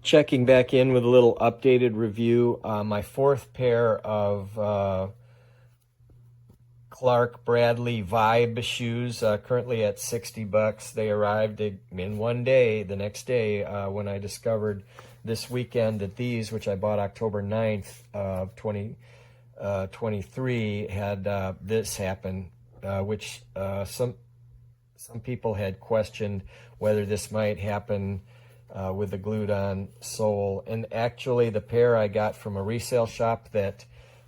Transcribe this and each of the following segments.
Checking back in with a little updated review. My fourth pair of Clark Bradley Vibe shoes, currently at $60. They arrived in one day, the next day, when I discovered this weekend that these, which I bought October 9th of 2023, had this happen, which some people had questioned whether this might happen with the glued-on sole. And actually, the pair I got from a resale shop that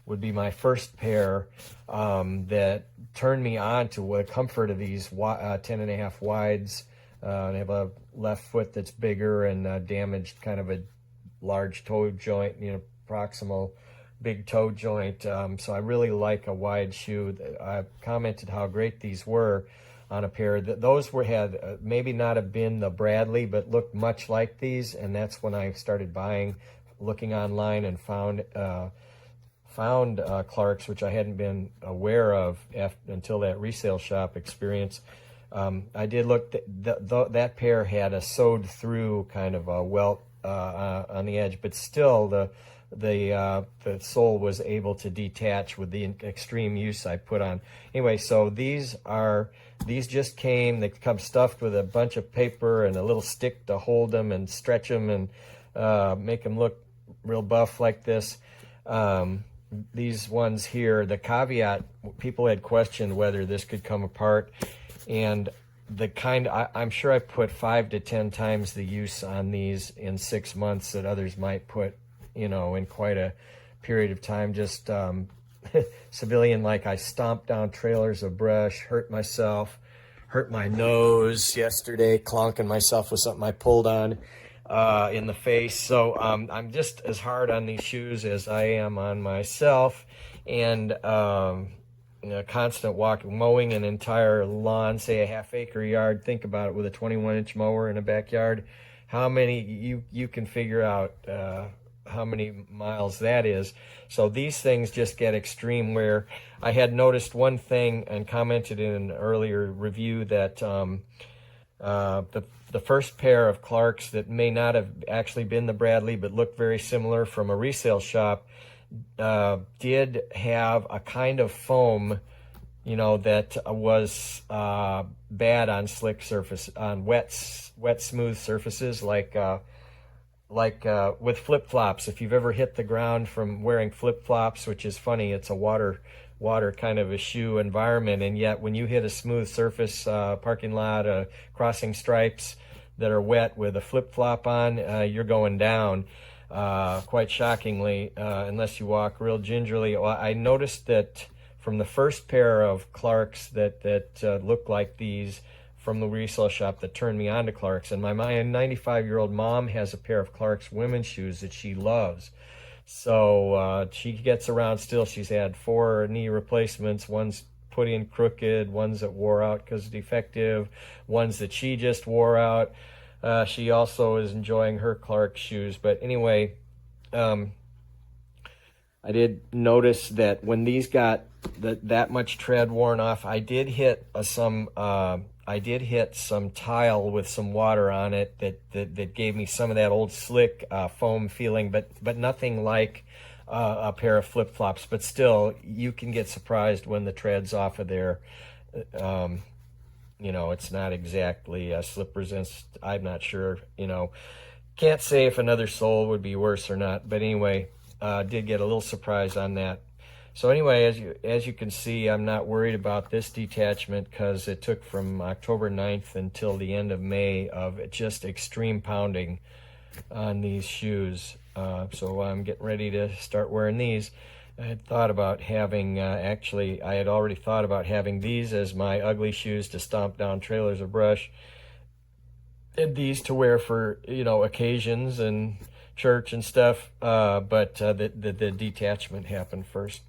would be my first pair that turned me on to the comfort of these 10.5 wides. I have a left foot that's bigger and damaged kind of a large toe joint, proximal big toe joint. So I really like a wide shoe. I commented how great these were on a pair. Those had maybe not have been the Bradley, but looked much like these, and that's when I started looking online, and found Clarks, which I hadn't been aware of until that resale shop experience. I did look. That pair had a sewed through kind of a welt on the edge, but still the sole was able to detach with the extreme use I put on. Anyway, so these just came. They come stuffed with a bunch of paper and a little stick to hold them and stretch them and make them look real buff like this. These ones here, the caveat, people had questioned whether this could come apart, and I'm sure I put 5 to 10 times the use on these in 6 months that others might put, in quite a period of time. Just civilian, like I stomped down trailers of brush, hurt myself, hurt my nose yesterday, clonking myself with something I pulled on in the face. So I'm just as hard on these shoes as I am on myself. And constant walking, mowing an entire lawn, say a half-acre yard. Think about it, with a 21-inch mower in a backyard. How many, you can figure out how many miles that is. So these things just get extreme, where I had noticed one thing and commented in an earlier review that the first pair of Clarks that may not have actually been the Bradley but looked very similar from a resale shop did have a kind of foam, that was bad on slick surface, on wet smooth surfaces, like with flip-flops. If you've ever hit the ground from wearing flip-flops, which is funny, it's a water kind of a shoe environment, and yet when you hit a smooth surface, parking lot, crossing stripes that are wet with a flip-flop on, you're going down, quite shockingly, unless you walk real gingerly. I noticed that from the first pair of Clarks that looked like these from the resale shop that turned me on to Clarks. And my 95-year-old mom has a pair of Clarks women's shoes that she loves. So she gets around still. She's had 4 knee replacements. One's put in crooked, ones that wore out because defective, ones that she just wore out. She also is enjoying her Clarks shoes. But anyway, I did notice that when these got that much tread worn off, I did hit some tile with some water on it that gave me some of that old slick foam feeling, but nothing like a pair of flip-flops. But still, you can get surprised when the tread's off of there. It's not exactly slip resistant. I'm not sure. Can't say if another sole would be worse or not. But anyway, did get a little surprise on that. So anyway, as you can see, I'm not worried about this detachment because it took from October 9th until the end of May of just extreme pounding on these shoes. So I'm getting ready to start wearing these. I had thought about having, I had already thought about having these as my ugly shoes to stomp down trailers of brush, and these to wear for, occasions and church and stuff. But the detachment happened first.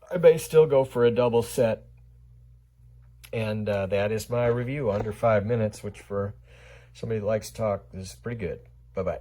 I may still go for a double set. And that is my review, under 5 minutes, which for somebody that likes to talk is pretty good. Bye-bye.